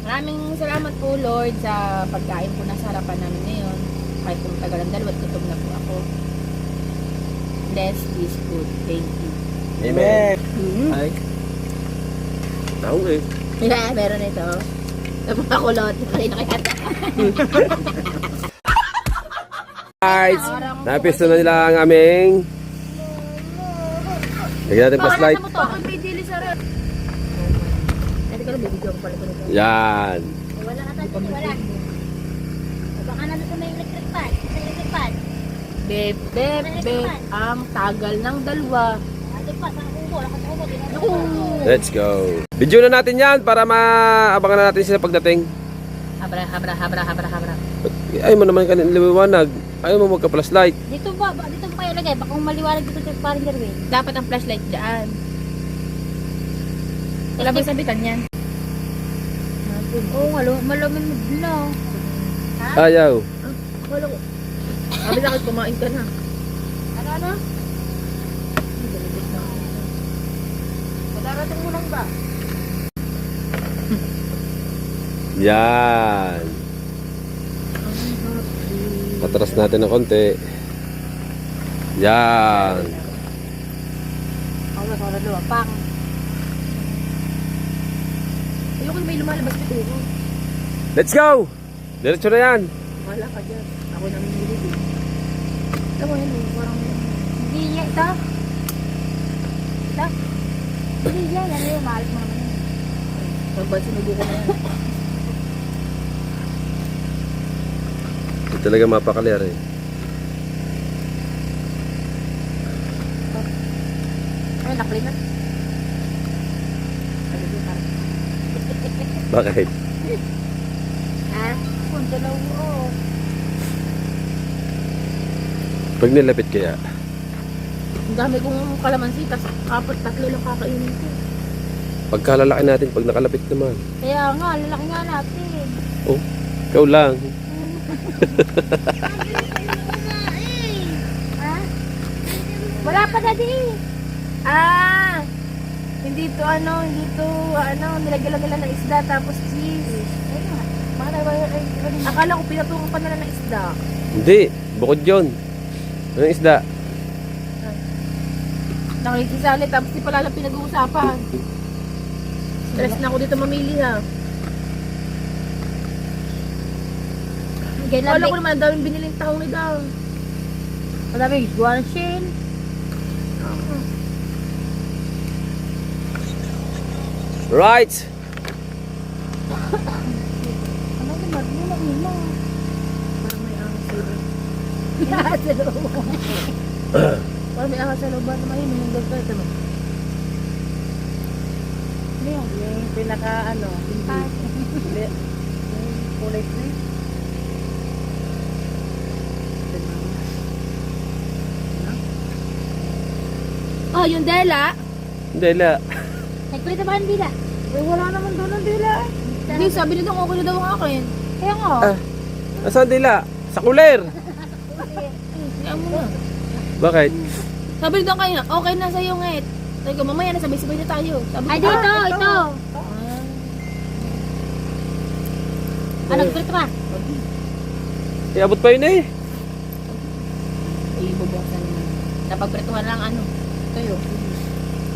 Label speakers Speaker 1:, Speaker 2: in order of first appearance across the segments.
Speaker 1: Maraming salamat po, Lord, sa pagkain po na sa harapan namin ngayon. Kahit kung tagal ang dalawa at gutom na po ako. Bless this food. Thank you.
Speaker 2: Amen.
Speaker 3: Ay. Tao eh.
Speaker 1: Yeah, meron ito. Napakulot. Kanina kaya.
Speaker 3: Guys, napisto na nila ang aming. Lagyan natin flashlight.
Speaker 1: Bakit may dili sa rin? Hindi ko na bibigyan ko pala ko nito.
Speaker 3: Yan.
Speaker 4: Wala ka tayo, wala. Baka nandito na yung electric fan. Sa electric fan.
Speaker 1: Beb, ang tagal ng dalawa.
Speaker 4: Ate pa, sa ubo. Lakas sa ubo.
Speaker 3: Let's go. Video na natin yan para maabangan na natin sila pagdating.
Speaker 1: Habra.
Speaker 3: Ayaw mo naman kanina liwanag. Ayaw mo magka-flashlight.
Speaker 4: Dito ba? Dito ba kayo lagay? Baka kung maliwanag dito sa parang Jerwin.
Speaker 1: Dapat ang flashlight dyan. Wala ba sabitan yan?
Speaker 4: Oo, malamin mo din na.
Speaker 3: Ayaw.
Speaker 1: Wala ko. Sabi sa akin, kumain ka na.
Speaker 4: Ano?
Speaker 1: Madarating mo lang ba?
Speaker 3: Yan. Patras natin ng konti. Yan.
Speaker 4: Ako na luwa. Pang.
Speaker 1: Ayoko na may lumalabas na turo.
Speaker 3: Let's go. Diretso na yan.
Speaker 1: Wala ka dyan. Ako na minili din. Alam mo yun, parang...
Speaker 4: Hindi niya ito. Ito. Hindi niya. Yan yung maalis mo naman yun.
Speaker 1: Pagbat sinubukan na yan.
Speaker 3: Ito talaga mapakalyar eh.
Speaker 1: Ay, nakli na.
Speaker 3: Bakit?
Speaker 1: Ha?
Speaker 4: Kung dalawa.
Speaker 3: Pag nilapit kaya.
Speaker 1: Ang dami kong kalamansi, tapos tatlo lang kakainin ko.
Speaker 3: Pagkalalaki natin pag nakalapit naman.
Speaker 4: Kaya nga, lalaki nga natin.
Speaker 3: Oh, ikaw lang.
Speaker 4: Ha? Wala pa na di.
Speaker 1: Hindi to nilagyan lang nila ng isda tapos cheese.
Speaker 4: Ayun nga. Baka
Speaker 1: Akala ko pinatungan pa nila ng isda.
Speaker 3: Hindi, bukod yun. Anong isda?
Speaker 1: Nakikisali tapos di pala lang pinag-uusapan. Stress na ako dito mamili ha.
Speaker 4: Ganyan
Speaker 1: Wala ko naman, ang daming biniling taong ni daw.
Speaker 4: Madami, guanshin.
Speaker 3: Right.
Speaker 4: Ano naman, yun ang ino.
Speaker 1: Parang may ahas sa loob.
Speaker 4: Sa loob.
Speaker 1: Parang may ahas sa loob. Ano mahin, yung doktor ito mo.
Speaker 4: Ano yun?
Speaker 1: Yung pinaka hindi. Yung kulay na yun. Oh, yung dela.
Speaker 3: Hindi, la.
Speaker 4: Nagkulit na ba ang dila?
Speaker 1: Wala naman doon ang dela. Hindi, sabi nito okay na daw ang akin.
Speaker 4: Kaya nga.
Speaker 3: Ah, nasaan dila? Sa kuler.
Speaker 1: Kaya mo na.
Speaker 3: Bakit?
Speaker 1: Sabi nito kayo, okay na sa'yo ngit. Sabi ko, mamaya na sabay-sabay na tayo. Sabi
Speaker 4: Ay,
Speaker 1: ko,
Speaker 4: dito, ito.
Speaker 1: Ah.
Speaker 4: Nagkulit pa.
Speaker 3: Iabot pa yun eh.
Speaker 1: Ay, bubukasan na. Napagpretuhan lang tuyo.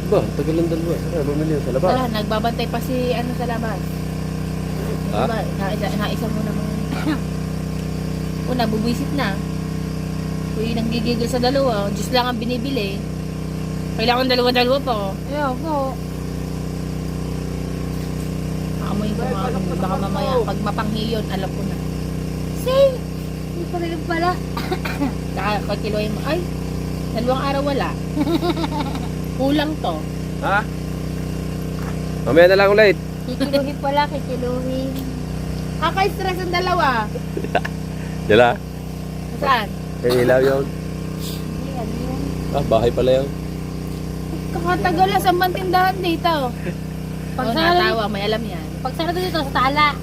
Speaker 3: Ba, tagal lang dalawa. Saka bumili yun sa labas.
Speaker 1: Wala, nagbabantay pa si sa labas.
Speaker 3: Ha?
Speaker 1: Diba, naisa mo naman. Una, bubwisit na. Uy, nanggigigil sa dalawa. Diyos lang ang binibili. Kailangan dalawa-dalawa pa.
Speaker 4: Ayaw ko.
Speaker 1: Amoy ko baka mamaya pag mapanghiyon, alam ko na.
Speaker 4: See? Hindi pa rin pala.
Speaker 1: Saka pag kiloin mo, ay, 2 araw wala. Kulang to.
Speaker 3: Ha? Mamaya na lang ulit.
Speaker 4: Kikiluhin pala, kikiluhin.
Speaker 1: Kaka-stress ang dalawa.
Speaker 3: Dila?
Speaker 1: Saan?
Speaker 3: Kaya ilaw yun.
Speaker 4: Hindi, ano yun?
Speaker 3: Ah, bahay pala yun.
Speaker 1: Kakatagal na sa mantindahan dito.
Speaker 4: Pag
Speaker 1: Oh,
Speaker 4: sarado
Speaker 1: natawa, may alam yan.
Speaker 4: Pag sarado dito sa tala,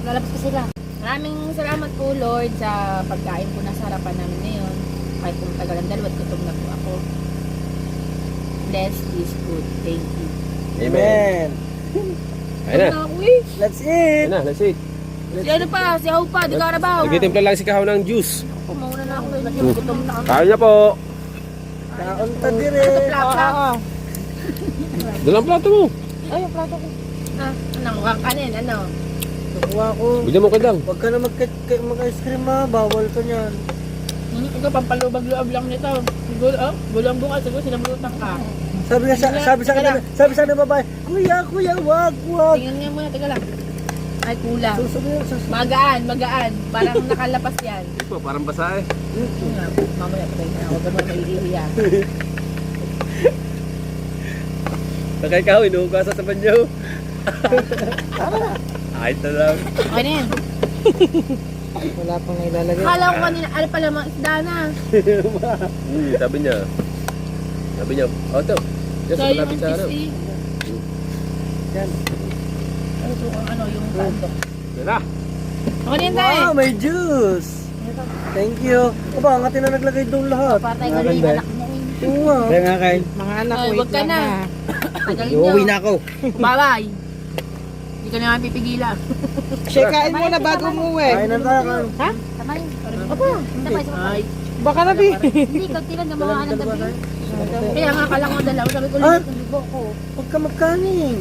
Speaker 4: lalabas pa sila.
Speaker 1: Maraming salamat po, Lord, sa pagkain po na sa harapan namin ngayon. Kahit kung tagal ang dalawa at gutom na po ako. Bless this food. Thank you.
Speaker 2: Amen.
Speaker 3: Ayun na.
Speaker 1: Ako eh.
Speaker 4: Let's eat!
Speaker 3: Ayun na, let's eat.
Speaker 1: Si ano pa, si Hau pa, di ka arabaw.
Speaker 3: Nagtitimpla lang si Kahaw ng juice.
Speaker 1: Ako, mauna na ako. Gutom na ako.
Speaker 3: Kain niya po.
Speaker 4: Kaunta dire!
Speaker 3: Doon ang plato mo.
Speaker 1: Ay, yung plato ko. Ah, ano, kakanin, ano?
Speaker 4: Nakuha ko.
Speaker 3: Bigyan mo kidang.
Speaker 4: Huwag ka na mag-ice cream ha. Bawal ka niyan.
Speaker 1: Ikaw, pampalubag-loob lang nito. Siguro, gulo ang bukas, siguro sinabutan ka.
Speaker 4: Sabi sa akin ng babae, Kuya, wag.
Speaker 1: Tingnan nga muna, taga lang. Ay, kulang.
Speaker 4: Susunod.
Speaker 1: Magaan. Parang nakalapas yan.
Speaker 3: Hindi po, parang basa eh.
Speaker 1: Nga, mamaya patay na ako. Ganun maiihiya.
Speaker 3: Nakay Kahaw, inuugasan sa banyaw. Ay, ito lang.
Speaker 1: Okay na yan.
Speaker 4: Wala pang ilalagay.
Speaker 1: Akala ko kanina, ano pala mga isda na.
Speaker 3: Sabi niya. Oh, ito. Diyan sa
Speaker 1: So, yung
Speaker 3: malapit sa ano.
Speaker 1: fish
Speaker 4: Yan.
Speaker 1: ano to, ano, yung sandok.
Speaker 3: Yan na.
Speaker 1: Okay na yan, tayo.
Speaker 4: Wow, may juice! Thank you. Aba, ang atin na naglagay doon lahat.
Speaker 1: Patay ka rin, anak mo.
Speaker 4: Oo nga.
Speaker 2: Kaya nga kain. Mga anak,
Speaker 1: Ay,
Speaker 2: wait
Speaker 1: wag ka
Speaker 2: lang
Speaker 1: na.
Speaker 2: ha.
Speaker 1: Tagalin
Speaker 2: Uuwi
Speaker 1: nyo.
Speaker 2: na ako.
Speaker 1: Bye-bye. Hindi ka naman pipigilan.
Speaker 2: Siya, kain muna bago umuwi.
Speaker 4: Kain na tayo.
Speaker 1: Ha?
Speaker 5: Sabay.
Speaker 1: Opo.
Speaker 5: Sabay.
Speaker 1: Ay.
Speaker 2: Baka na, Bi.
Speaker 5: Hindi, konti lang gumawa ka ng gabi.
Speaker 1: Kaya nga kala ko dalawa. Sabi ko,
Speaker 4: Ah?
Speaker 1: linis ng dugo ko.
Speaker 4: Huwag ka magkanin.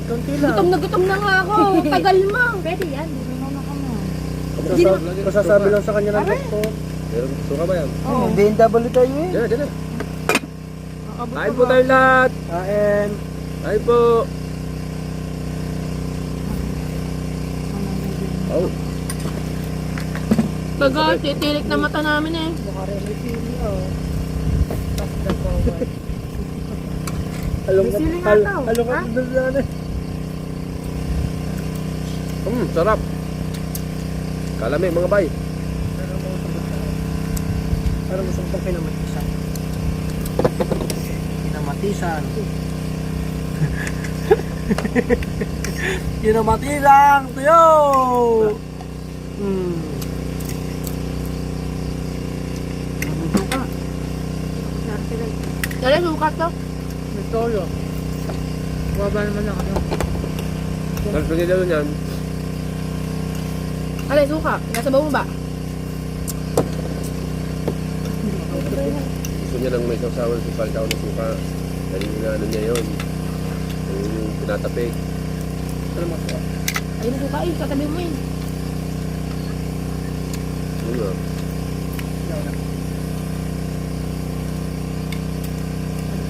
Speaker 4: Kunti lang.
Speaker 1: Gutom na nga ako. Tagal mo.
Speaker 5: Pwede yan, hindi mo na kamo.
Speaker 4: Masasabi lang sa kanya ng doktor.
Speaker 3: Meron suka ba yan?
Speaker 4: Oh, BMW tayo eh.
Speaker 3: Diyan na. Kain po tayo lahat.
Speaker 4: Kain.
Speaker 3: Kain po. Oh,
Speaker 1: Baga, titilik na mata namin eh.
Speaker 4: Halong ka doon na.
Speaker 3: sarap. Kalami mga bay.
Speaker 4: Parang gusto ko kinamatisan. Kinamatisan. Kinamatisan! Tuyo! Nabuto ka.
Speaker 1: Dali, sukat to.
Speaker 4: May toyo. Baba naman lang ano.
Speaker 3: Tapos nila doon yan.
Speaker 1: Dali, suka. Nasa babo ba?
Speaker 3: Gusto niya ng may sausawan sa palitaw na suka. Dahil ano niya yun. Yung tinatapik.
Speaker 4: Ano mo ito?
Speaker 1: Ayun ang suka eh. Katabi mo eh.
Speaker 3: Yun nga.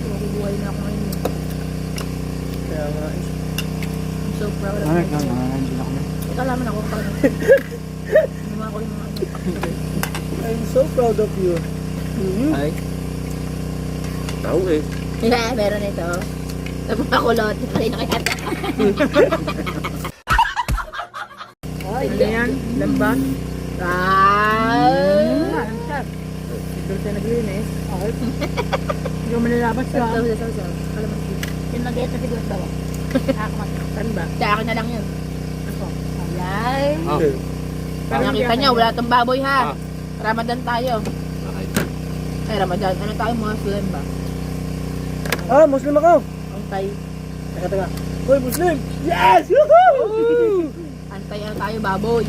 Speaker 1: Mabubuhay na ako ngayon.
Speaker 4: Kaya nga eh.
Speaker 1: I'm so proud of
Speaker 2: Ay,
Speaker 1: myself.
Speaker 2: hindi na kami.
Speaker 1: Ito alaman ako pag gumawa ko yung mga
Speaker 4: I'm so proud of you.
Speaker 2: Ay.
Speaker 3: Tao eh.
Speaker 1: Yeah, meron ito. Napakulot. Kanina kaya ata. Ano yan? Lamban? Ah!
Speaker 2: Ito siya naglinis.
Speaker 1: Hindi ko manilabas ka. Kalamansi.
Speaker 5: Yung nag-eto siguro daw.
Speaker 1: Saan ba? Sa akin na lang yun.
Speaker 5: Yan.
Speaker 1: Para nakita niya, wala tong baboy ha.
Speaker 3: Ah.
Speaker 1: Ramadan tayo. Ay, Ramadan. Ano tayo? Muslim ba?
Speaker 4: Ah, Muslim ako.
Speaker 1: Antay.
Speaker 4: Teka. Hoy, Muslim! Yes! Woohoo!
Speaker 1: Antay ano tayo, baboy.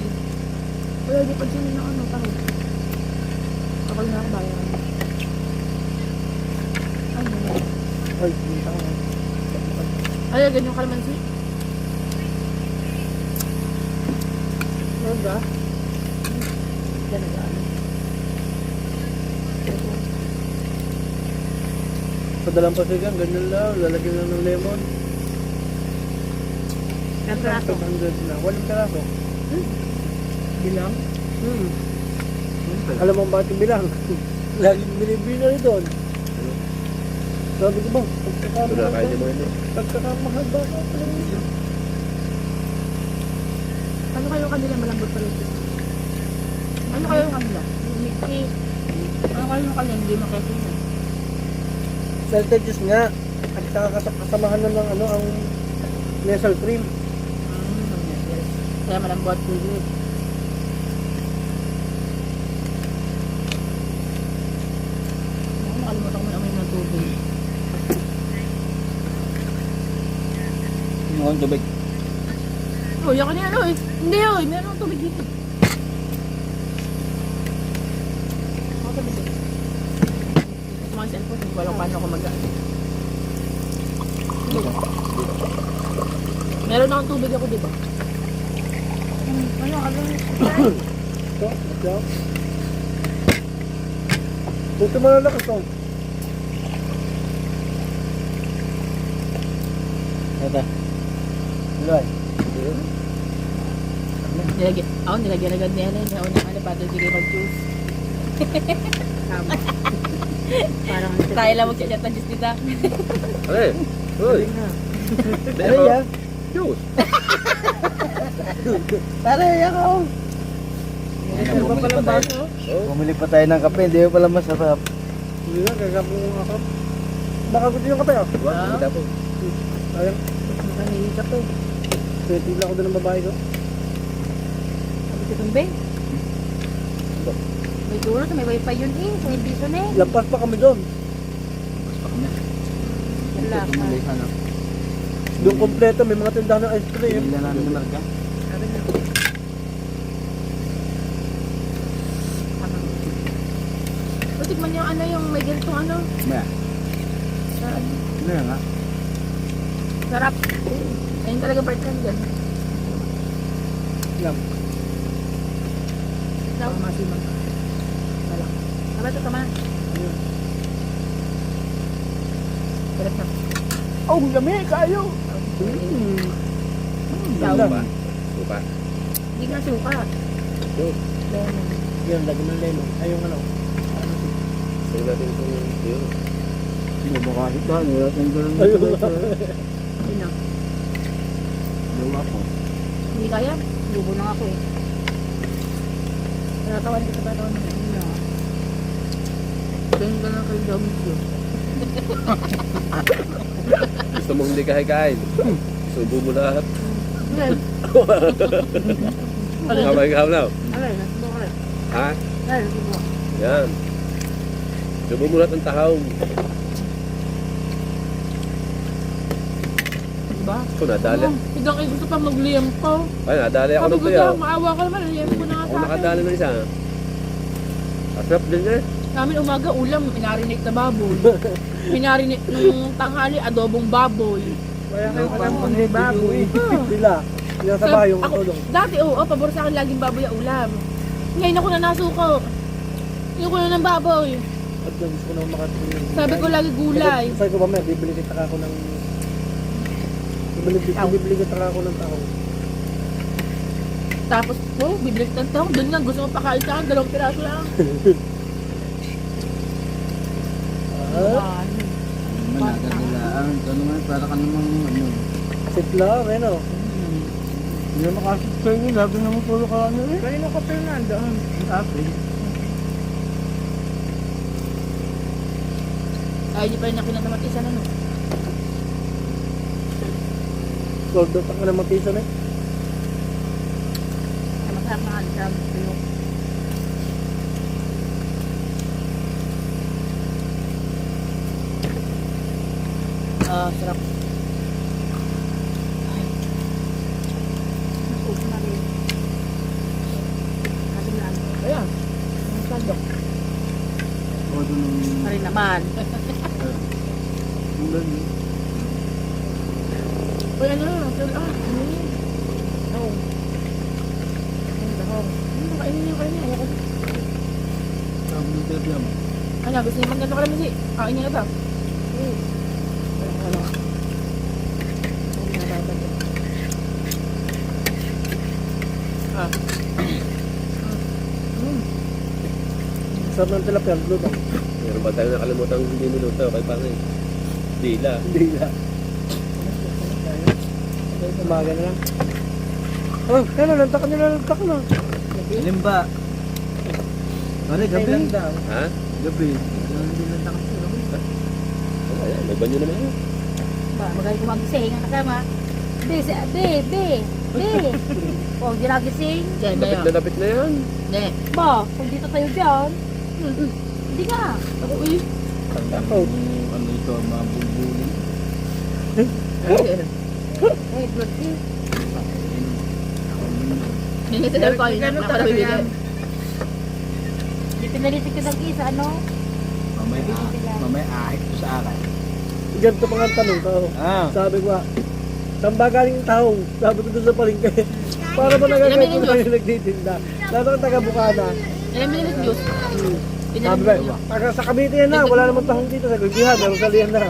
Speaker 1: Wala, di pa sinin ng ano, tayo. Kapag na ako bayan. Ano na?
Speaker 4: Hoy, kita ko.
Speaker 1: Ay, ganyan kalamansi.
Speaker 4: Ano ba?
Speaker 1: Ganun ba?
Speaker 4: Sa dalang pasigang, ganyan lang. Lalagyan lang ng lemon.
Speaker 1: Ang praso.
Speaker 4: 500 na. Walang peraso.
Speaker 1: Bilang?
Speaker 4: Alam mo bakit yung bilang? Laging binibili na rin doon. Sabi ko ba,
Speaker 3: Ito na, kain niya mga ito.
Speaker 4: pagkakamahal ba ka?
Speaker 1: Ano kayo kanila malambot pala ito? Ano kayo kanila? Mixi. Ano kayo kanila? Hindi makesi na.
Speaker 4: Salted juice nga. At saka kasamahan na ng ano, ang nasal cream.
Speaker 1: Kaya malambot po yun. Nakalimutan ko na amoy ng tubig.
Speaker 2: Yung tubig.
Speaker 1: kuya ko niya, ano eh. Hindi, oy, meron akong tubig dito. Ako tubig dito. Ito mga cellphone, hindi ko alam paano ako meron akong tubig ako, di ba?
Speaker 5: Ano, ano,
Speaker 4: Ito, ito. Buti mo na lakas, oh. Ito. Luay.
Speaker 1: Nilagyan agad niya na. Niya unang ano, pato sige mag-juice.
Speaker 5: tama. Parang
Speaker 1: Tayo lang mag-chat ng juice dito.
Speaker 3: Ano eh? Uy!
Speaker 4: Ano yan?
Speaker 3: Juice!
Speaker 4: Tara, yan ako.
Speaker 2: Ayun, bumili pa tayo.
Speaker 3: Oh,
Speaker 2: Bumili pa tayo ng kape, hindi mo pala masarap.
Speaker 4: Hindi na, gagapon mo ako. Baka gusto yung kape, oh.
Speaker 3: wag, hindi po.
Speaker 4: Ayun.
Speaker 5: nakahihika to.
Speaker 4: Tinitigla ko din ng babae ko.
Speaker 5: Sabi ko tumbe. May duro, may wifi yun eh. Sa piso na eh.
Speaker 4: Lampas pa kami doon.
Speaker 5: Wala ka.
Speaker 2: Tumalay ka na.
Speaker 4: Doon kompleto, may mga tindahan ng ice cream.
Speaker 2: Hindi na namin na marka.
Speaker 5: Sabi na.
Speaker 1: O, tikman niyo ano yung may ganitong ano.
Speaker 2: Maya. Ano yan nga?
Speaker 1: Sarap. Ayun talaga part kan dyan.
Speaker 4: Yan.
Speaker 1: Daw.
Speaker 5: Masimang. Wala. Sabi ito tama.
Speaker 1: Sarap na.
Speaker 4: Oh, lami, kayo.
Speaker 1: Daw.
Speaker 3: Supa. Supa.
Speaker 1: Hindi nga suka.
Speaker 3: Juice.
Speaker 1: Lemon.
Speaker 4: Yan, lagyan ng lemon. Ay, yung ano.
Speaker 3: Tingnan natin kung yun.
Speaker 2: Hindi mo kahit ba? Wala tayong ganun.
Speaker 4: Ayun.
Speaker 1: Yun na.
Speaker 2: Gawa ko.
Speaker 1: Hindi kaya.
Speaker 5: Lubo na ako eh.
Speaker 1: Natatawan ko sa batawan mo.
Speaker 5: Ano?
Speaker 1: Ganyan ka lang kayo gamit ko.
Speaker 3: Gusto mo hindi kain-kain. Subo mo lahat.
Speaker 1: Well,
Speaker 3: Kamay ka na.
Speaker 5: Alay, nasubo ko rin.
Speaker 3: Ha?
Speaker 5: Alay, nasubo.
Speaker 3: Yan. Subo mo lahat ng tahong.
Speaker 1: diba?
Speaker 3: Ako nadali.
Speaker 1: Hanggang kayo gusto pa magliyam ko.
Speaker 3: Ay, nadali ako
Speaker 1: Sabi
Speaker 3: ng
Speaker 1: ko
Speaker 3: tuyo.
Speaker 1: daw, maawa ka naman. Liyam ko na nga
Speaker 3: Ako
Speaker 1: sa akin.
Speaker 3: nakadali ng isa. Asap din eh.
Speaker 1: Namin umaga ulam, minarinig na baboy. Minarinig nung tanghali, adobong baboy.
Speaker 4: Kaya
Speaker 2: kayo alam kung may baboy.
Speaker 4: Sila. Sila sa bahay yung
Speaker 1: Ako,
Speaker 4: tulong.
Speaker 1: dati oo, pabor sa akin laging baboy ang ulam. Ngayon ako na nasuko. Ayoko na ng baboy.
Speaker 4: At yung gusto ko naman makatingin.
Speaker 1: Sabi ko lagi gulay.
Speaker 4: Sabi ko ba, may bibili kita ako ng... Bibili kita ako ng tao.
Speaker 1: Tapos, bibili ka ng tahong. Doon nga, gusto mo pakain sa akin, 2 piraso lang.
Speaker 4: Ah,
Speaker 2: Managadilaan. Ano nga, para ka namang ano.
Speaker 4: sitla, ano.
Speaker 2: Hindi na makasip sa inyo. Lagi naman puro ka ano eh.
Speaker 4: Kanino ka Fernando?
Speaker 2: Ang apple.
Speaker 1: Ay, di pa rin nakinan naman isa na no.
Speaker 4: Gold out ang naman piso na.
Speaker 5: Ay, masarap na alam. Pero,
Speaker 1: Sarap.
Speaker 5: nasubo na rin. Sabi na ano.
Speaker 1: Ayan. Ang sandok.
Speaker 2: O doon yung...
Speaker 5: Rin naman.
Speaker 2: Yung ganun.
Speaker 1: Uy, ano na? Ano yun? Dahong. Dahong. Kainin niyo, kainin niyo.
Speaker 2: Sabi ng terapya mo.
Speaker 1: Ano, gusto niyo magkano ka naman si? Kain niyo na ito. Wala.
Speaker 4: Sarap ng tilapia, lutong.
Speaker 3: Meron ba tayo nakalimutan hindi niluto? Kay Pangay. Dila.
Speaker 4: Hindi na. Umaga na lang. Oh, kaya lantak na lantak na.
Speaker 2: Alin ba? Pare, gabi.
Speaker 3: Ha?
Speaker 2: Gabi. Hindi lang takot.
Speaker 3: Oh, ayan. May banyo naman yun.
Speaker 5: Ba, magaling ko magising ang kasama. Be. Oh, di nagising.
Speaker 1: Diyan,
Speaker 3: Lapit na lapit na yan.
Speaker 1: Hindi.
Speaker 5: Ba, kung dito tayo dyan. Hindi nga.
Speaker 1: Ako, uy.
Speaker 4: Ako.
Speaker 2: Ano ito, mga bulbulin.
Speaker 5: Eh, good.
Speaker 1: Hindi sa daw ko yun.
Speaker 4: Ganun talaga yan.
Speaker 5: Hindi pinalisik ko ng isa, ano?
Speaker 2: Mamaya ahit ko sa akin.
Speaker 4: Ganito pa nga ang tanong ko. Sabi ko, saan ba galing yung taong? Sabi ko doon sa palengke. Para ba
Speaker 1: Ilang
Speaker 4: nagagawin
Speaker 1: minutes?
Speaker 4: ko yung nagtitinda? Lahat ako taga-Bukana.
Speaker 1: Ilan minutes juice?
Speaker 4: Sabi ba, taga sa Cavite yan na, wala namang tahong dito sa Gugihan, meron sa liyan na.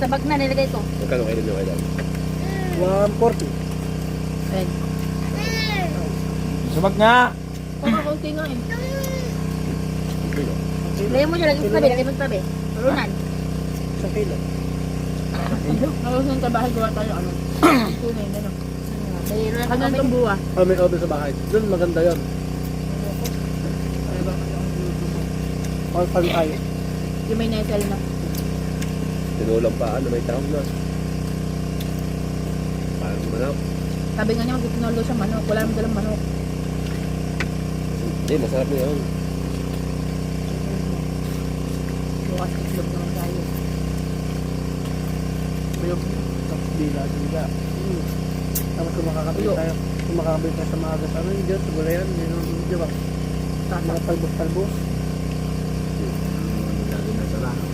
Speaker 5: Sa bag na nilagay ko.
Speaker 3: Magkano kayo nyo kailan?
Speaker 4: 140.
Speaker 1: Ayan.
Speaker 2: Sabag nga!
Speaker 1: Kaunti nga eh.
Speaker 5: Lagay mo niya, lagay mo tabi, lagay mo tabi. Turunan.
Speaker 4: Sa kilo.
Speaker 1: Ako sa trabaho gawa tayo ano. Tunay na no.
Speaker 5: Mayroon na
Speaker 1: Ano
Speaker 5: kami.
Speaker 1: itong buwa?
Speaker 4: Ah, may oven sa bahay. Doon maganda yun. All pan tayo.
Speaker 1: Yung may nesel na.
Speaker 3: Tinulang pa, ano, may tahong na. Parang manok.
Speaker 1: Sabi nga niya mag-tinolo siya manok. Wala naman dalang manok.
Speaker 3: Hindi, masarap na yun.
Speaker 1: Bukas itlog naman tayo.
Speaker 4: Tapos dila. Tapos kung makakabili
Speaker 1: Ulo.
Speaker 4: tayo. Kung makakabili tayo sa maaga. Ano yun dyan? Siguro yan. Yun yung di ba? Mga talbos-talbos.
Speaker 2: Lagi na sa lahat.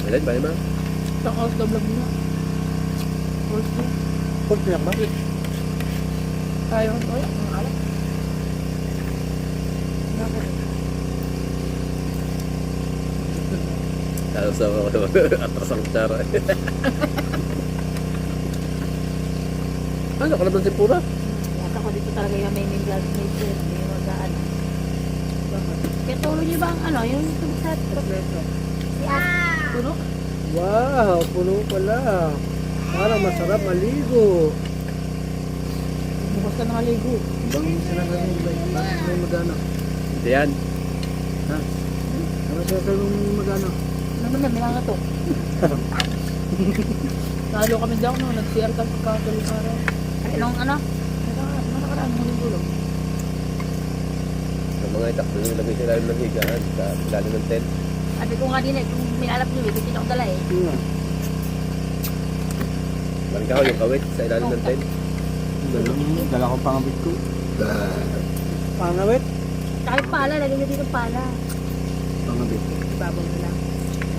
Speaker 3: Ilan ba naman?
Speaker 1: Isang oras daw vlog mo. Oras mo.
Speaker 4: Pork niya ba?
Speaker 1: Ayaw ko. Ang alam.
Speaker 3: Tapos ako, atras ang kutsara. Ano, ka naman si Pura?
Speaker 5: Yata ko dito talaga yung may glass maker. May magaan. Kaya tulo niyo ba ang ano, yung tubig sa si Ate.
Speaker 1: Puno?
Speaker 4: Wow, puno pala. Parang masarap maligo.
Speaker 1: Bukas ka nakaligo.
Speaker 2: Ibang sila na rin may magana.
Speaker 3: Hindi yan.
Speaker 2: Ano sila kayo magana?
Speaker 1: Ano naman, may mga to. Nalo kami daw no, nag-CR kami pagkatuloy sa araw.
Speaker 5: Anong ano?
Speaker 1: Nakakaraan mo rin tulog.
Speaker 3: Ang mga itak doon, lagay sila ng higaan sa ilalim ng tent.
Speaker 5: Sabi ko nga din eh, kung minalap niyo eh, kasi ako dala eh.
Speaker 3: Malikaw yung kawit sa ilalim ng tent.
Speaker 2: Dala ko pangabit ko.
Speaker 4: Pangawit.
Speaker 5: Saka yung pala, lagay niyo dito pala.
Speaker 2: Pangabit.
Speaker 1: Ibabaw na lang.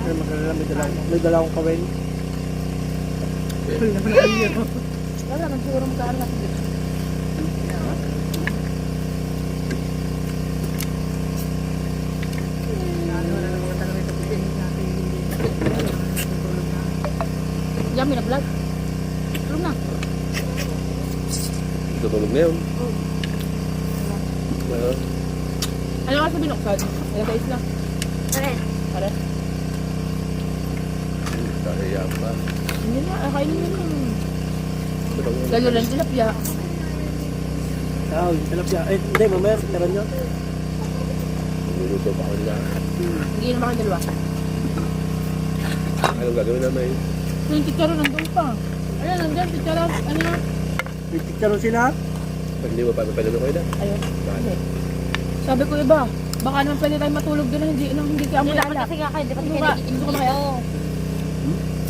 Speaker 4: Ay, magkalala, may dala akong kawin.
Speaker 1: Wala naman siguro magkaan natin. Yummy na vlog. Tulog na.
Speaker 3: Tutulog na yun. Well,
Speaker 1: Ano ka sa binuksan? Alas 6 na.
Speaker 5: Pare,
Speaker 1: Para.
Speaker 3: kahiya pa.
Speaker 1: Hindi na, kainin mo na.
Speaker 3: Tulog na.
Speaker 1: Lalo lang tilapia.
Speaker 4: Ah, yung tilapia. Eh, hindi, mamaya, tira nyo.
Speaker 3: Niluto pa ako nila.
Speaker 1: Hindi naman kayo dalawa.
Speaker 3: Anong gagawin namin?
Speaker 1: Yung chicharon nandun pa. Ayan, nandun, chicharon. Ano na?
Speaker 4: May picture sila.
Speaker 3: Pag hindi mo pa mapalalo ko yun.
Speaker 1: Ayun.
Speaker 3: Bakit?
Speaker 1: Sabi ko iba, baka naman pwede tayo matulog doon na hindi kaya mo
Speaker 5: hindi dapat
Speaker 1: lala.
Speaker 5: kasi nga kayo, di ba
Speaker 1: Gusto
Speaker 5: kasi
Speaker 1: ka,
Speaker 5: nag-iinom
Speaker 1: gusto ko
Speaker 5: ko
Speaker 1: na kaya.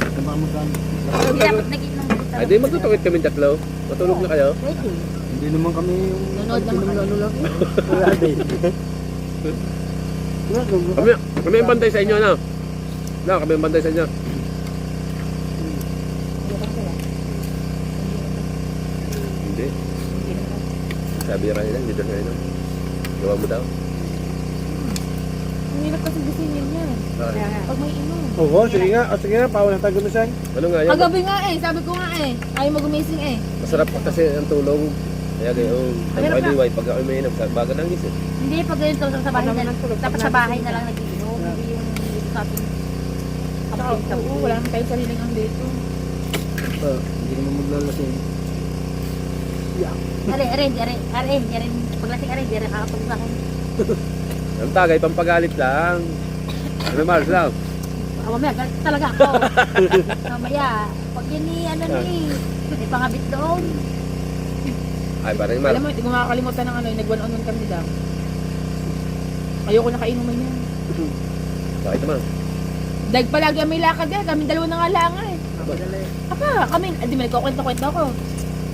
Speaker 2: Ito ba magana?
Speaker 5: Hindi dapat nag-iinom ko.
Speaker 3: Ay, di magtutuwid kami tatlo. Matulog na kayo.
Speaker 5: Pwede.
Speaker 2: Hindi naman kami yung
Speaker 1: Nanood naman kami.
Speaker 2: ano lang.
Speaker 4: Wala din.
Speaker 3: Kami ang bantay sa inyo, ano? No, kami ang bantay sa inyo. Hindi. Sabi rin nila, hindi daw na yun. Gawa mo daw.
Speaker 1: Ang hirap kasi gisingin niya.
Speaker 5: Kaya nga.
Speaker 1: Pag may inom.
Speaker 4: Oo, sige nga. O, sige nga, pawal na tayo gumisan.
Speaker 3: Ano nga yun?
Speaker 1: Kagabi nga eh, sabi ko nga eh. Ayaw mo gumising eh.
Speaker 3: Masarap pa kasi ang tulog. Kaya gayon. Ang
Speaker 5: Mahirap na.
Speaker 3: kaliway, pag ako may inom, baga nang gising.
Speaker 5: Hindi, pag ganito sa bahay na, dapat sa bahay na lang nag-iinom. Hindi yung dito sa ating kapatid sa
Speaker 1: Oo, wala naman tayong sariling ang dito.
Speaker 2: Hindi naman maglalasing.
Speaker 5: Are, paglasing are, di kakapag sa akin.
Speaker 3: Ang tagay, pampagalit lang. Ano, Mars lang?
Speaker 5: Mamaya, galit talaga ako. Mamaya, pag yun ni, may pangabit doon.
Speaker 3: Ay, parang Mars.
Speaker 1: Alam mo, hindi ko makakalimutan ng ano, yung nag-one on one kami daw. Ayoko na kainuman yan.
Speaker 3: Bakit naman?
Speaker 1: Dahil palagi may lakad yan, kami dalawa na nga lang eh.
Speaker 4: Napadala eh.
Speaker 1: Apa, kami, hindi may kukwento-kwento ako.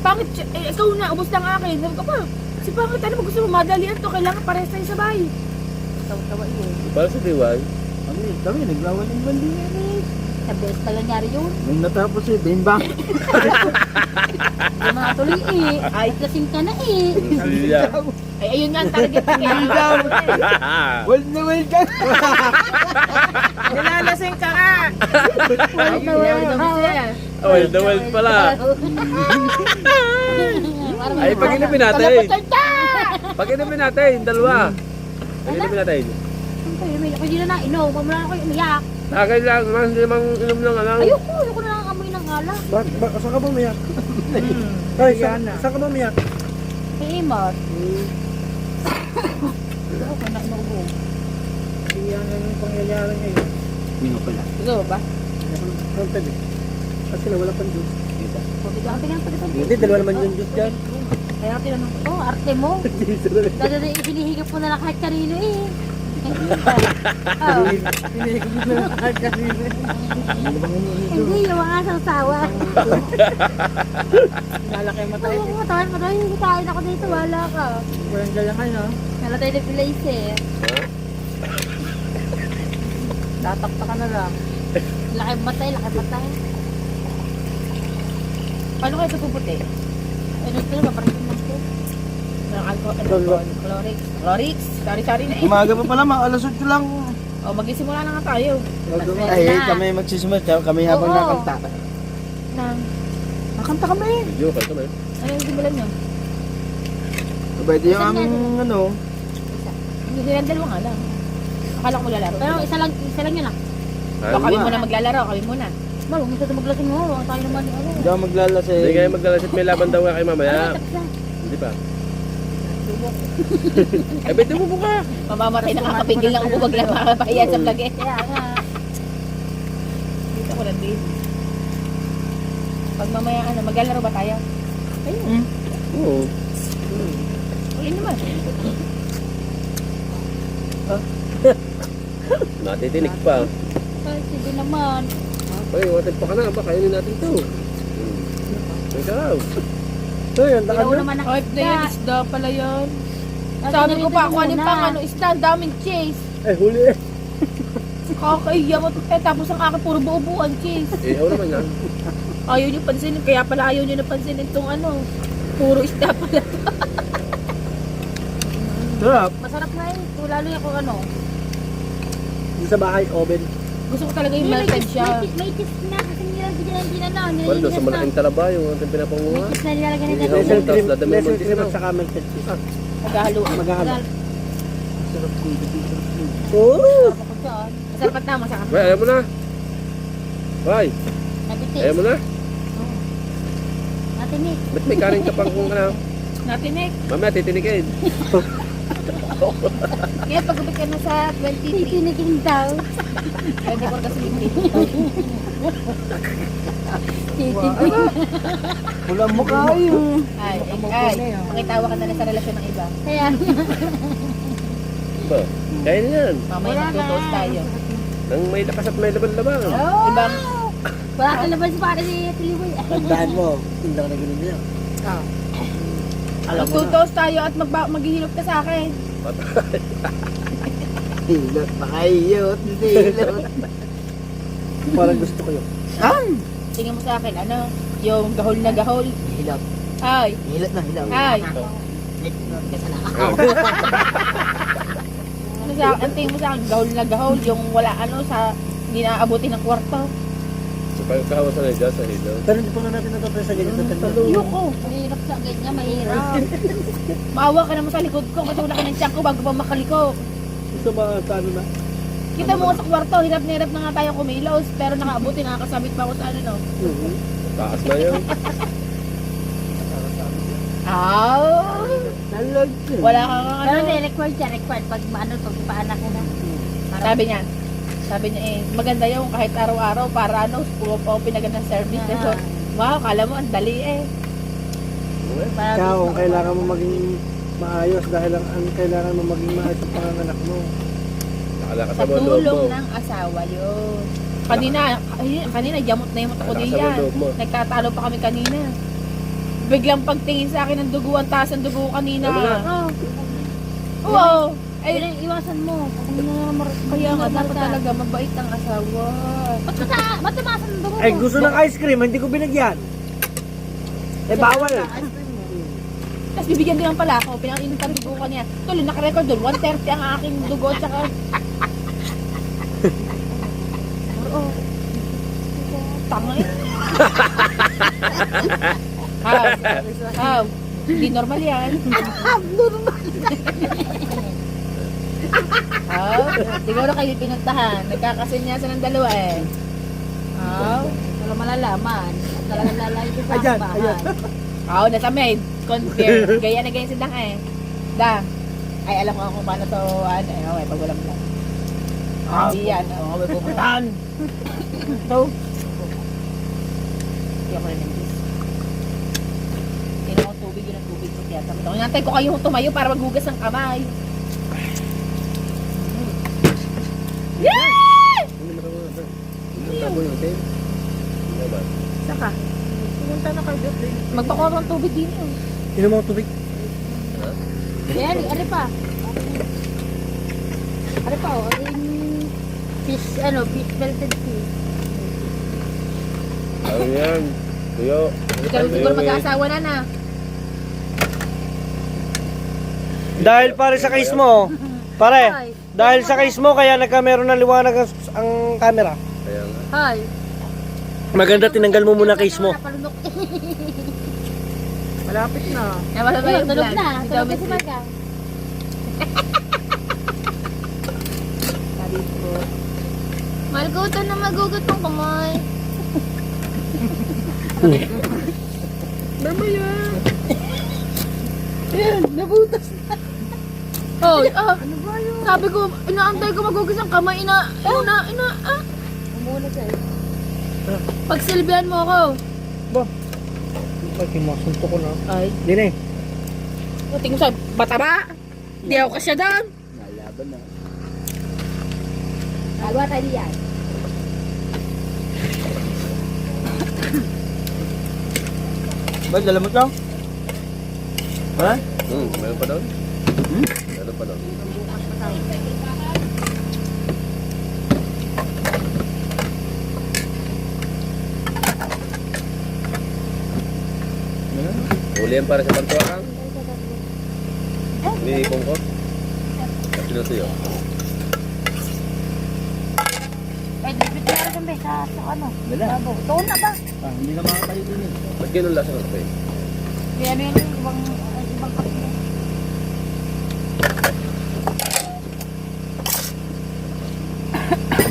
Speaker 1: Pangit, ikaw na, ubos lang akin. Sabi ko pa, si pangit, ano mo gusto mo, madalian to, kailangan parehas tayo sabay.
Speaker 5: Tawa-tawa yun.
Speaker 3: Para sa Diwan,
Speaker 2: Kami, naglawaling bandi yan eh.
Speaker 5: Sa best pa nangyari yun.
Speaker 2: Nung natapos eh, bimbang.
Speaker 5: Hindi makatuloy eh. Ay, lasing ka na eh.
Speaker 3: siya.
Speaker 1: Ay, ayun nga ang target niya.
Speaker 2: Wild na wild ka.
Speaker 1: Nilalasing ka nga. Ayun na,
Speaker 3: Wild na wild pala. Ay, pag inipin natin. Pag inipin natin, dalawa. Pag inipin natin.
Speaker 5: Hindi na nainom. Mamula ako umiyak.
Speaker 3: Akin lang, mas limang inom lang alam.
Speaker 5: Ayoko na lang amoy ng alak.
Speaker 4: Saan ka ba umiyak? Ay, saan ka ba umiyak?
Speaker 5: Kay Imot.
Speaker 4: Iyan ang pangyayari ngayon.
Speaker 2: Hindi nga pala.
Speaker 1: Gusto mo ba?
Speaker 4: Ang pwede. Kasi sila wala pang juice.
Speaker 5: Tingnan pa kita.
Speaker 4: Hindi, dalawa naman yung juice dyan.
Speaker 5: Kaya tinanong ko, arte mo. Dada hinihigap ko na lang kahit karino eh. Oh. Hindi, yung mga sasawa.
Speaker 4: Lalaki ang matay.
Speaker 5: Oo, matayin. Hitain ako dito, wala ka.
Speaker 4: Walang galangan, no?
Speaker 5: Nalatay na place eh. Tatakta ka na lang. Laki matay.
Speaker 1: Paano kayo ito puputi?
Speaker 5: Ano ito, maparating lang ito.
Speaker 1: Chlorix. Chlorix. Sari-sari na eh.
Speaker 2: Umaga pa pala, mga alas 8 lang.
Speaker 1: O, mag-isimula na nga tayo.
Speaker 2: Ay, kami magsisimula. Kami habang
Speaker 5: Oo.
Speaker 2: nakanta.
Speaker 1: Nang,
Speaker 2: Nakanta kami.
Speaker 3: Video, kaya kami.
Speaker 1: ano yung simulan nyo?
Speaker 2: Pwede yung aming ano.
Speaker 1: Hindi lang dalawa nga lang. Akala ko maglalaro.
Speaker 5: Pero isa lang yun ah.
Speaker 1: O, kami muna maglalaro. Kami muna.
Speaker 5: Malo, gusto ito maglasing mo. Tayo naman ni ano.
Speaker 2: Hindi ako maglalasing.
Speaker 3: Hindi kayo magdalasit, may laban daw nga kayo mamaya.
Speaker 5: Tapos na.
Speaker 3: Hindi pa. Eh, bete mo buka.
Speaker 1: Mamamatay na kakapigil lang ako maglaro. Makapahiya sa vlog eh.
Speaker 5: Kaya nga.
Speaker 1: Dito ko lang din. Pag mamaya ano, maglalaro ba tayo? Ayun.
Speaker 3: Oo.
Speaker 1: Uli naman.
Speaker 3: Natitinig pa.
Speaker 5: Ay, sige naman.
Speaker 3: Ay, watin pa ka na. Ba, kainin natin to. Ikaw.
Speaker 4: So, yun,
Speaker 5: Ilaw
Speaker 4: ano?
Speaker 5: naman ang
Speaker 1: Kahit na yan,
Speaker 5: isda.
Speaker 1: isda pala yan.
Speaker 5: Ay,
Speaker 1: Sabi ko pa,
Speaker 5: ganito
Speaker 1: kung anong
Speaker 5: muna.
Speaker 1: pang ano, isda, ang daming cheese.
Speaker 4: Ay, huli eh.
Speaker 1: Kakaiya mo. Tapos ang akin, puro buo-buuan cheese.
Speaker 3: Eh, ako naman yan.
Speaker 1: Ayaw niyo pansinin, kaya pala ayaw niyo napansinin itong ano. Puro isda pala.
Speaker 2: Sarap.
Speaker 5: Masarap na eh. Kung lalo yung kung ano.
Speaker 4: Yung sa bahay, oven.
Speaker 1: Gusto ko talaga yung melted siya.
Speaker 5: May tips na. Kasi hindi na na.
Speaker 3: Para doon sa malaking talaba, yung ating pinapanguha.
Speaker 5: May tips na nilalagyan nila.
Speaker 3: Hindi
Speaker 5: doon.
Speaker 3: Lesson cream. Tapos dadami mo
Speaker 4: Lesson
Speaker 3: din
Speaker 4: cream
Speaker 3: sila.
Speaker 4: at saka melted cheese.
Speaker 1: Naghahalo.
Speaker 4: Maghahalo.
Speaker 5: Masarap
Speaker 4: Oh!
Speaker 5: ako dyan.
Speaker 1: Masarap na, masarap.
Speaker 3: Bay, ayaw mo na. Bay,
Speaker 5: Nabitis.
Speaker 3: ayaw mo na.
Speaker 5: Natinik.
Speaker 3: Ba't may kanin ka pang kung ano?
Speaker 1: Natinik.
Speaker 3: Mamaya titinigin.
Speaker 1: Kaya pagkabit ka na sa 23.
Speaker 5: Titinigin daw.
Speaker 1: 24 kasi hindi.
Speaker 5: Titinigin.
Speaker 2: Walang mukha kayo.
Speaker 1: Ay, pakitawa ka na lang sa relasyon ng iba.
Speaker 5: Kaya.
Speaker 3: Ba? Kaya na yan.
Speaker 1: Mamaya
Speaker 5: Wala
Speaker 1: magtutos
Speaker 5: na.
Speaker 1: tayo.
Speaker 3: Nang may lakas at may laban-laban.
Speaker 5: Oh!
Speaker 1: Ibang,
Speaker 5: Wala ka laban sa para si Tiliboy.
Speaker 4: Tandaan mo, hindi ako na ganun niya. Alam mo na.
Speaker 1: magtutos tayo at maghihilot ka sa akin.
Speaker 2: Hilot pa kayo. Hilot.
Speaker 4: Parang gusto ko yun.
Speaker 1: Tingnan mo sa akin, ano? Yung gahol na gahol.
Speaker 2: Hilot.
Speaker 1: Ay,
Speaker 2: Hilot na hilot.
Speaker 1: ay. Ano sa ang tingin mo sa akin, gahol na gahol. Yung wala ano sa hindi naaabuti ng kwarto.
Speaker 3: So, pagkakawasan na dyan sa hilo.
Speaker 4: Pero hindi pa nga natin natapos sa ganito.
Speaker 1: Yoko.
Speaker 5: Mahirap sa ganyan, mahirap.
Speaker 1: Maawa ka naman sa likod ko kasi wala ka ng tiyan ko bago pa makaliko.
Speaker 4: Gusto ba sa ano na?
Speaker 1: Kita mo nga sa kwarto, hirap na hirap na nga tayo kumilos. Pero nakaabuti, nakakasabit pa ako sa ano, no?
Speaker 3: Taas na yun.
Speaker 1: Aw!
Speaker 2: Nalag.
Speaker 1: Wala kang
Speaker 5: Pero
Speaker 1: ano.
Speaker 5: hindi, required siya, required. Pag ano, pag paanak ka na.
Speaker 1: Sabi niya maganda yung kahit araw-araw para ano, puro pa ako pinagandang service. So, wow, kala mo, ang dali eh.
Speaker 4: Ikaw, kung kailangan mo maging maayos dahil ang kailangan mo maging maayos ang panganganak mo.
Speaker 3: Nakalakas
Speaker 1: Sa
Speaker 3: mo ang loob mo.
Speaker 1: tulong ng asawa yun. Kanina, yamot na yamot ako
Speaker 3: Malakas
Speaker 1: diyan.
Speaker 3: ang loob mo.
Speaker 1: Nagtatalo pa kami kanina. Biglang pagtingin sa akin ng dugo, ang taas ng dugo kanina.
Speaker 3: Ano nga?
Speaker 5: Oh,
Speaker 1: Oo.
Speaker 5: ay,
Speaker 1: Ay,
Speaker 5: iwasan mo.
Speaker 1: kaya nga dapat talaga mabait ang asawa.
Speaker 5: Ba't tumasan ang dugo mo?
Speaker 4: Ay, gusto ng ice cream, hindi ko binigyan. Eh, bawal.
Speaker 1: Tapos bibigyan din lang pala ako, pinakainit ang dugo ko niya. Tuloy, nakarecord doon, 130 ang aking dugo, tsaka... Oo. Tanga eh. How? Hindi normal yan. How? Siguro kayo pinuntahan. Nagkakasinyasan ng dalawa eh. How?
Speaker 5: Wala malalaman. Talagang lalayo ko sa
Speaker 4: Ayan,
Speaker 5: bahay.
Speaker 4: ayan.
Speaker 1: How? Nasa maid. Confirm. Gaya na gaya si Dang eh. Dang. Ay, alam ko kung paano to, ano, eh, pag walang lang. Hindi yan. Oo, may pupuntahan. So, hindi ako rin ng Diyos. Hindi ako tubig, yun ang tubig ko. Kaya sabi ko, hinantay ko kayong tumayo para maghugas ng kamay. Yay!
Speaker 3: Hindi mo yung tape. Hindi ba?
Speaker 1: Saka, pumunta na kayo doon. Magpakuha ng tubig din yun.
Speaker 4: Inom mo tubig.
Speaker 5: Ayan, ano pa? Ano pa, oh, fish, fish melted fish.
Speaker 3: Ano yan? Tuyo.
Speaker 1: Ikaw siguro mag-aasawa na.
Speaker 4: Dahil pare sa case mo, pare, dahil sa case mo, kaya nagkameron ng liwanag ang camera.
Speaker 3: Kaya nga.
Speaker 5: Hi.
Speaker 4: Maganda tinanggal mo muna case mo.
Speaker 2: Malapit na.
Speaker 1: Eh, wala ba yung
Speaker 5: Tulog
Speaker 1: vlog?
Speaker 5: na.
Speaker 1: Si
Speaker 5: Tulog na
Speaker 1: Thomas
Speaker 5: si Maga.
Speaker 1: Sabi ko, mahal ko ito na magugot ng kamay. Mamaya. Ayan, nabutas na. Oh, ano ba yun? Sabi ko, inaantay ko magugas ang kamay.
Speaker 5: Umuna siya eh.
Speaker 1: Pagsilbihan mo ako.
Speaker 4: Ay, kimasunto ko na.
Speaker 1: Ay,
Speaker 4: Dine.
Speaker 1: tingin ko sa bataba. Hindi ako kasya doon.
Speaker 2: Nalaban na.
Speaker 5: Kalwa tayo diyan.
Speaker 2: Ba, dalamot lang? Ha?
Speaker 3: Meron pa doon? Meron pa doon. Huli yan para sa pantuakan. Umiipong ko. At sinutuyo.
Speaker 5: Eh, dipit na rin kami sa ano.
Speaker 2: Wala.
Speaker 5: Labo. Tuon na ba?
Speaker 2: Ah, hindi na makakayo din eh.
Speaker 3: Ba't ganun lasa ng kape?
Speaker 5: May ano yun, ibang kape.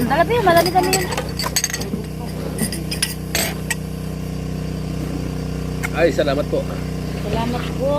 Speaker 5: Dalabi yun, malami kami yun.
Speaker 3: Ay, salamat po.
Speaker 5: Salamat po.